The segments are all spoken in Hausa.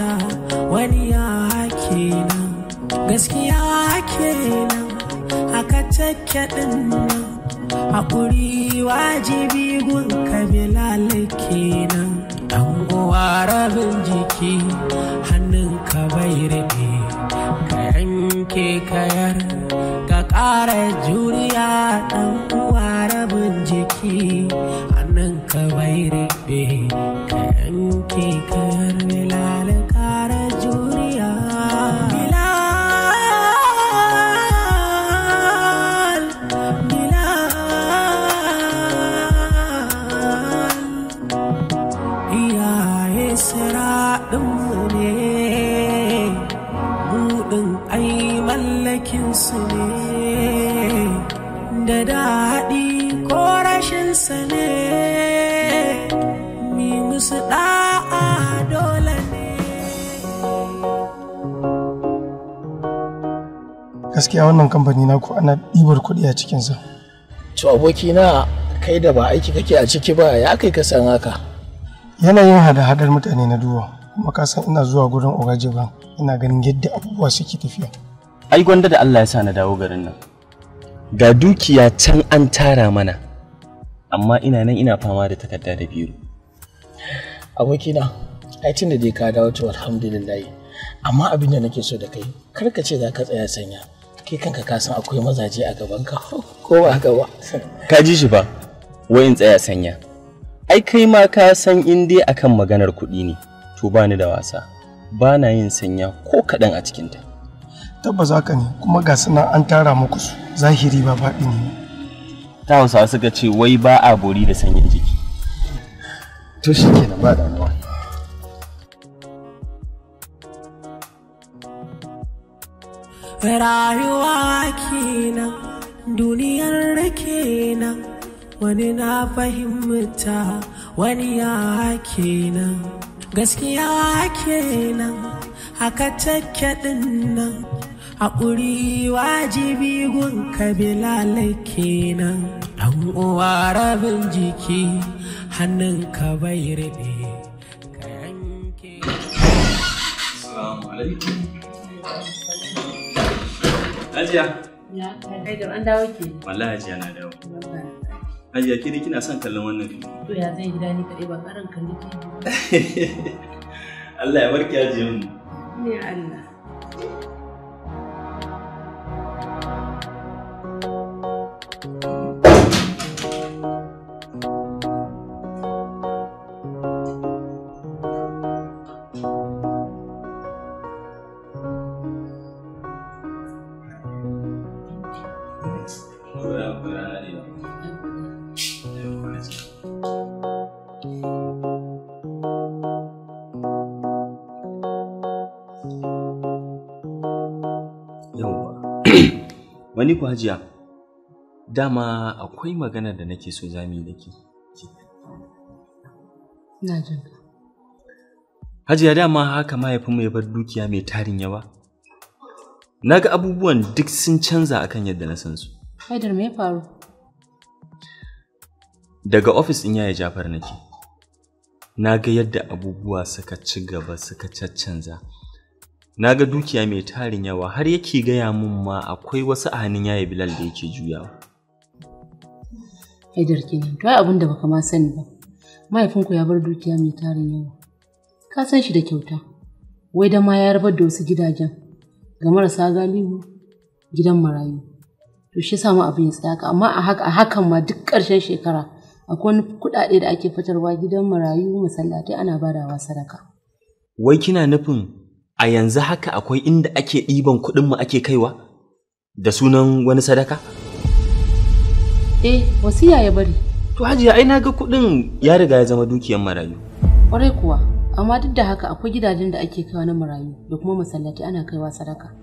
fahimta wani ya kenan gaskiya kenan haka take din nan haƙuri wajibi gun kabilal kenan dan uwa rabin jiki hannun ka bai rabe ka yanke kayar ka ƙara juriya dan uwa rabin jiki hannun ka bai rabe ka yanke kayar bilal ƙara juriya su ne da daɗi ko rashinsa ne mi musu ɗa'a dole ne. Gaskiya wannan kamfani naku ana ɗibar kuɗi a cikinsa. To abokina kai da ba aiki kake a ciki ba ya kai ka san haka? Yanayin hada-hadar mutane na duwa kuma ka san ina zuwa gurin Ogaje ba ina ganin yadda abubuwa suke tafiya. Ai gwanda da Allah ya sa na dawo garin nan. Ga dukiya can an tara mana. Amma ina nan ina fama da takarda da biro. Abokina, ai tunda dai ka dawo to alhamdulillah. Amma abin da nake so da kai, kar ka ce za ka tsaya sanya. Kai kanka ka san akwai mazaje a gaban ka ko ba haka ba. Ka ji shi ba? Wai in tsaya sanya. Ai kai ma ka san in dai akan maganar kuɗi ne. To bani da wasa. Bana yin sanya ko kaɗan a cikinta. Tabbas haka ne kuma ga sunan an tara muku su zahiri ba faɗi ne. Ta Hausawa suka ce wai ba a bori da sanyin jiki. To shi kenan ba damuwa. Rayuwa kenan duniyar kenan wani na fahimta wani ya kenan gaskiya kenan haka take din nan haƙuri wajibi gun kabilal kenan dan uwa rabin jiki hannun ka bai rabe ka yanke. Assalamu alaikum. Hajiya. Ya, kai da an dawo ke. Wallahi Hajiya na dawo. Hajiya ke kina son kallon wannan fim? To ya zai gida ni kaɗai ban karan kalli ki. Allah ya barki Hajiya mu. Ne Allah. Wani ku Hajiya, dama akwai magana da nake so za mu yi da ke. Ina jin ka. Hajiya dama haka mahaifinmu ya bar dukiya mai tarin yawa. Na ga abubuwan duk sun canza akan yadda na san su. Haidar me ya faru? Daga ofis ɗin yaya Jafar nake. Na ga yadda abubuwa suka ci gaba suka caccanza. Na ga dukiya mai tarin yawa har yake gaya mun ma akwai wasu a hannun yaya Bilal da yake juyawa. Haidar kenan, to ai abin da baka ma sani ba. Mahaifinku ya bar dukiya mai tarin yawa. Ka san shi da kyauta. Wai da ma ya rabar da wasu gidajen ga marasa galihu, gidan marayu. To shi yasa mu abin ya tsaya amma a hakan ma duk ƙarshen shekara akwai wani kuɗaɗe da ake fitarwa gidan marayu, masallatai ana badawa sadaka. Wai kina nufin a yanzu haka akwai inda ake ɗiban kuɗinmu ake kaiwa da sunan wani sadaka? Wasiya ya bari. To Hajiya ai naga kuɗin ya riga ya zama dukiyar marayu. Ƙwarai kuwa, amma duk da haka akwai gidajen da ake kaiwa na marayu da kuma masallatai ana kaiwa sadaka.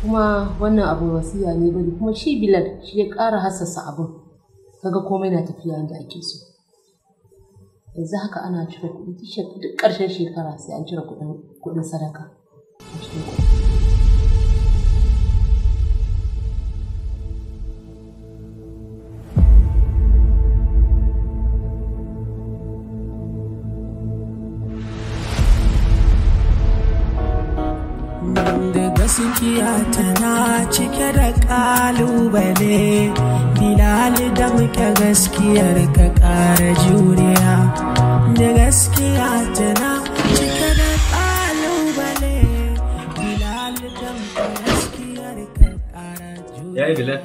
Kuma wannan abu wasiya ne bari kuma shi Bilal shi ya ƙara hassasa abin. Kaga komai na tafiya yadda ake so. Yanzu haka ana cire kuɗi duk ƙarshen shekara sai an cire kuɗin sadaka. da gaskiya tana cike da kalubale. Bilal da muke gaskiyar ka ƙara juriya, da gaskiya tana cike da kalubale. Bilal da muke gaskiyar ka ƙara juriya. Yayi Bilal.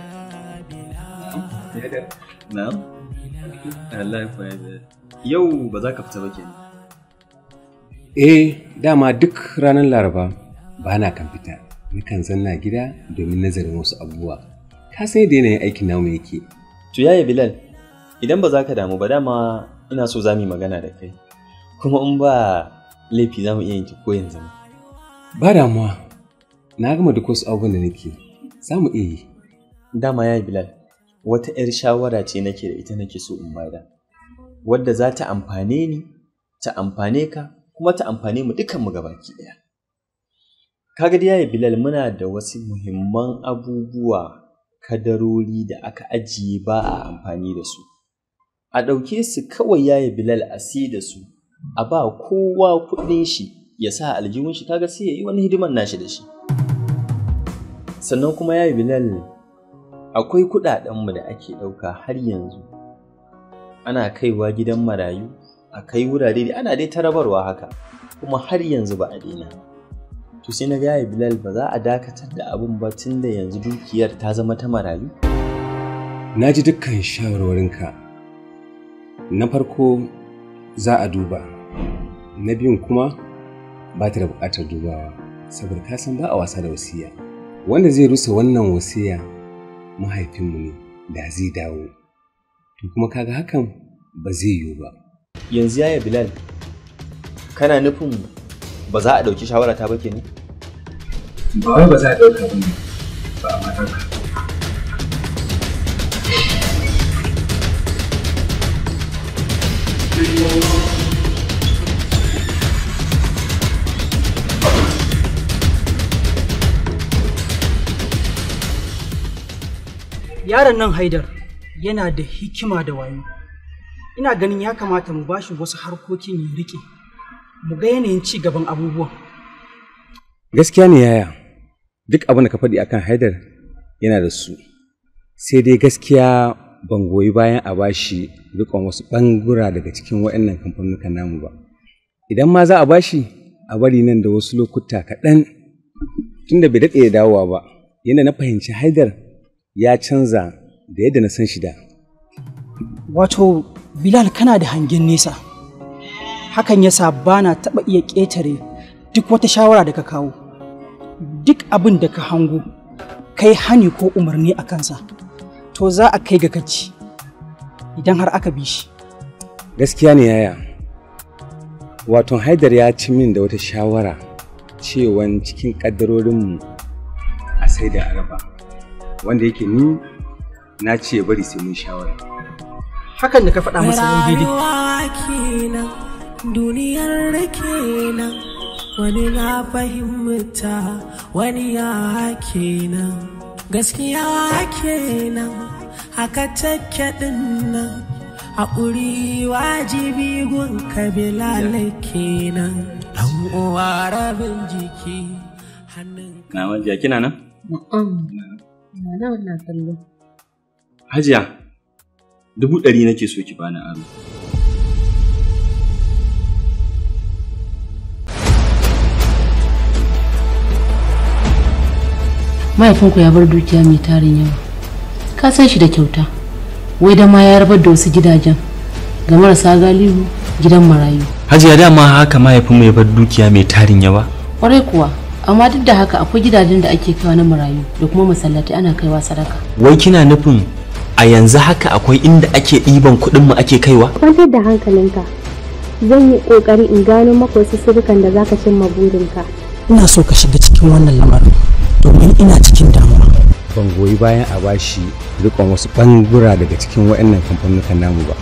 Na'am. Allah ya koya da. Yau ba za ka fita ba kenan. Dama duk ranar Laraba ba na kan fita. Nakan zanna gida domin nazarin wasu abubuwa. Ka san yadda yanayin aikin namu yake. To yaya Bilal, idan ba za ka damu ba dama ina so za mu yi magana da kai. Kuma in ba laifi za mu iya yin ko yanzu. Ba damuwa. Na gama duk wasu abubuwan da nake. Za mu iya yi. Dama yaya Bilal, wata 'yar shawara ce nake da ita nake so in bada. Wadda za ta amfane ni, ta amfane ka, kuma ta amfane mu dukanmu gabaki ɗaya. Kaga da yaya Bilal muna da wasu muhimman abubuwa, kadarori da aka ajiye ba a amfani da su. A ɗauke su kawai yaya Bilal a sai da su, a ba kowa kuɗin shi ya sa aljihun shi, kaga sai ya yi wani hidiman nashi da shi. Sannan kuma yaya Bilal, akwai kuɗaɗenmu da ake ɗauka har yanzu. Ana kaiwa gidan marayu, a kai wurare da ana dai tarabarwa haka, kuma har yanzu ba a daina. To sai na ga Bilal ba za a dakatar da abin ba tun da yanzu dukiyar ta zama ta marayu? Na ji dukkan shawarwarinka. Na farko za a duba, na biyun kuma ba ta da buƙatar dubawa, saboda ka san ba a wasa da wasiya. Wanda zai rusa wannan wasiya mahaifinmu ne da zai dawo. To kuma kaga hakan ba zai yiwu ba. Yanzu yaya Bilal, kana nufin ba za a ɗauki shawara ta ba kenan? Ba wai ba za a ɗauka ba ne, ba a matarka. Yaron nan Haidar yana da hikima da wayo. Ina ganin ya kamata mu bashi wasu harkokin ya rike, mu ga yanayin ci gaban abubuwan. Gaskiya ne yaya, duk abin da ka faɗi akan Haidar yana da su. Sai dai gaskiya ban goyi bayan a bashi rikon wasu ɓangura daga cikin waɗannan kamfanukan namu ba. Idan ma za a bashi, a bari nan da wasu lokuta kaɗan, tunda bai daɗe da dawowa ba. Yadda na fahimci Haidar ya canza da yadda na san shi da. Wato Bilal kana da hangen nesa. Hakan yasa ba na taɓa iya ƙetare duk wata shawara da ka kawo. Duk abin da ka hango, kai hani ko umarni a kansa, to za a kai ga gaci idan har aka bi shi. Gaskiya ne yaya. Wato Haidar ya ci min da wata shawara cewan cikin ƙaddarorinmu a sai da araba, wanda yake ni na ce bari sai mun shawara. Hakan da ka faɗa masa yayi kenan, duniyar da kenan, wani na fahimta, wani ya kenan, gaskiya kenan, haka take dinnan, haƙuri wajibi gun kabila kenan, ɗan uwa rabin jiki, hannun Na wajiya kina nan? Na wannan kallo. Hajiya, 100 nake so ki bani aro. Mahaifinku ya bar dukiya mai tarin yawa. Ka san shi da kyauta. Wai da ma ya rabar da wasu gidajen ga marasa galihu, gidan marayu. Hajiya dama haka mahaifinmu ya bar dukiya mai tarin yawa? Kwarai kuwa, amma duk da haka akwai gidajen da ake kaiwa na marayu da kuma masallatai ana kaiwa sadaka. Wai kina nufin a yanzu haka akwai inda ake ɗiban kuɗin mu ake kaiwa? Kwantar da hankalinka. Zan yi ƙoƙari in gano maka wasu sirrukan da zaka cimma burinka. Ina so ka shiga cikin wannan lamarin domin ina cikin damuwa. Ban goyi bayan a bashi rikon wasu ɓangura daga cikin waɗannan kamfanukan namu ba.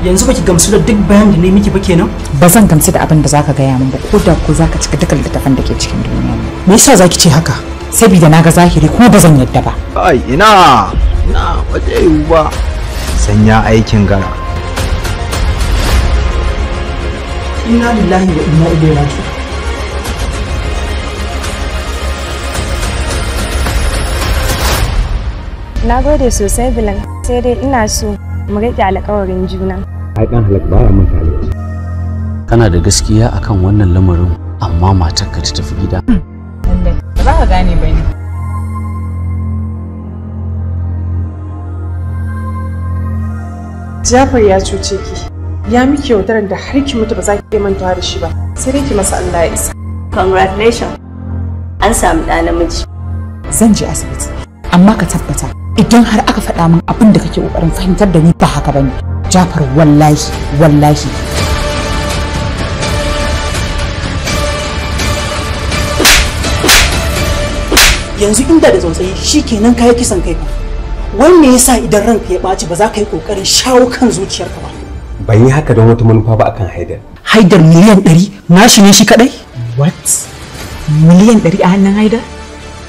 Yanzu baki gamsu da duk bayan da na yi miki ba kenan? Ba zan gamsu da abin da zaka gaya min ba, ko da ko zaka cika dukkan littafan da ke cikin duniya. Me yasa zaki ce haka? Saboda naga zahiri kuma ba zan yadda ba. Ai ina ba zai yiwu ba. Sanya aikin gara. inna lillahi wa inna ilaihi raji'un. Na gode sosai Bilal, sai dai ina so mu riƙe alƙawarin juna. Ai dan halak baya manta ne. Kana da gaskiya akan wannan lamarin amma matarka ta tafi gida. Ba ka gane ba ne. Jafar ya cuce ki. Ya miki yaudarar da har ki mutu ba za ki iya mantawa da shi ba. Sai dai ki masa Allah ya isa. Congratulations. An samu ɗa namiji. Zan je asibiti. Amma ka tabbata idan har aka faɗa min abin da kake ƙoƙarin fahimtar da ni ba haka bane. Jafar wallahi. Yanzu inda da tsautsayi shikenan kai kisan kai fa. Wai me yasa idan ranka ya ɓaci ba za ka yi ƙoƙarin shawo kan zuciyarka ba? Ban yi haka don wata manufa ba akan Haidar. Haidar miliyan 100 nashi ne shi kadai? What? Miliyan 100 a hannun Haidar?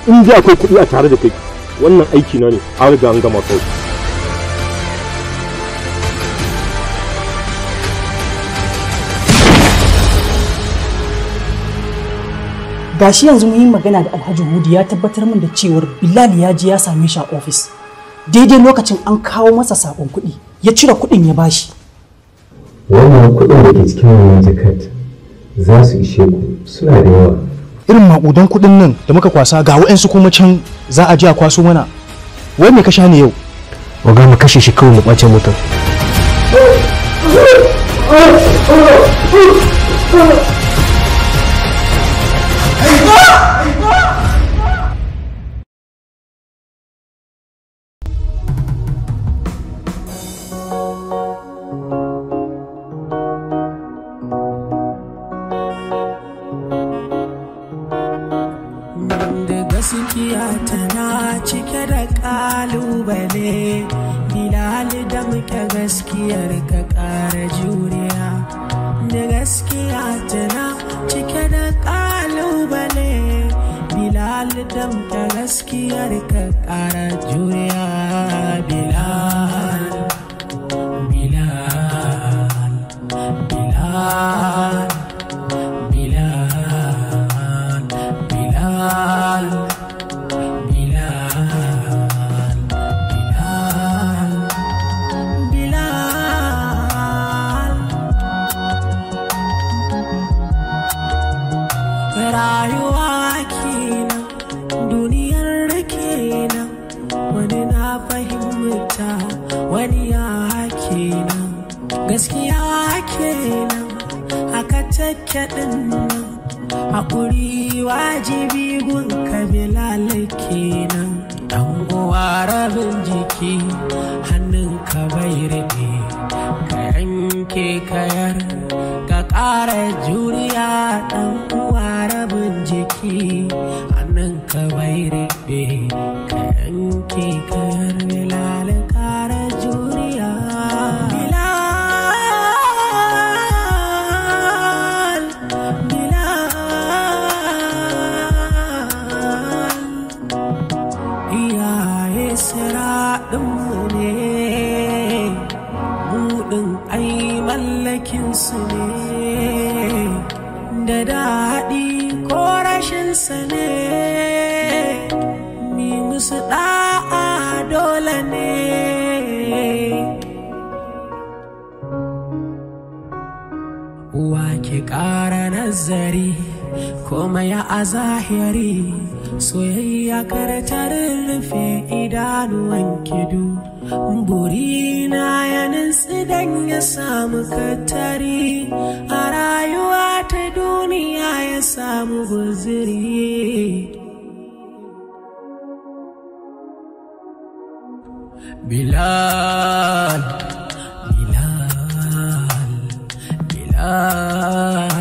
In ji akwai kuɗi a tare da kai, wannan aiki na ne, an riga an gama kawai. Gashi yanzu mun yi magana da Alhaji Hudu ya tabbatar min da cewar Bilal ya je ya same shi a ofis. Daidai lokacin an kawo masa sakon kuɗi, ya cire kuɗin ya bashi. Wannan kuɗin da ke cikin wannan jakat za su ishe ku, suna da yawa. Irin maƙudan kuɗin nan da muka kwasa ga wa'ansu kuma can za a je a kwaso mana. Wai me ka sha ne yau? Waga mu kashe shi kawai mu ɓace mutum. Gaskiya tana cike da kalubale, Bilal da muke gaskiyar ka ƙara juriya. Da gaskiya tana cike da kalubale, Bilal da muke gaskiyar ka ƙara juriya. Bilal, Bilal, Bilal, Bilal, Bilal. Rayuwa kenan, duniyar kenan, wani na fahimta, wani ya kenan, gaskiya kenan, haka take ɗin nan, haƙuri wajibi gun Bilal kenan. Ɗan uwa rabin jiki, hannun ka bai rabe, ka yanke kayar, ka ƙara juriya. Ɗan uwa rabin jiki, hannun ka bai rabe, ka yanke kayar. Bilal ƙara juriya. Mallakinsu ne, da daɗi ko rashinsa ne, mi musu ɗa'a dole ne. Uwa ke ƙara nazari, kuma ya a zahiri, soyayya kartar rufe idanuwan kidu. Burina ya nutsu dan ya samu katari, a rayuwa ta duniya ya samu guziri. Bilal, Bilal, Bilal,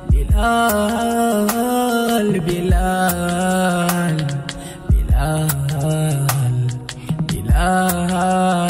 Bilal, Bilal, Bilal, Bilal.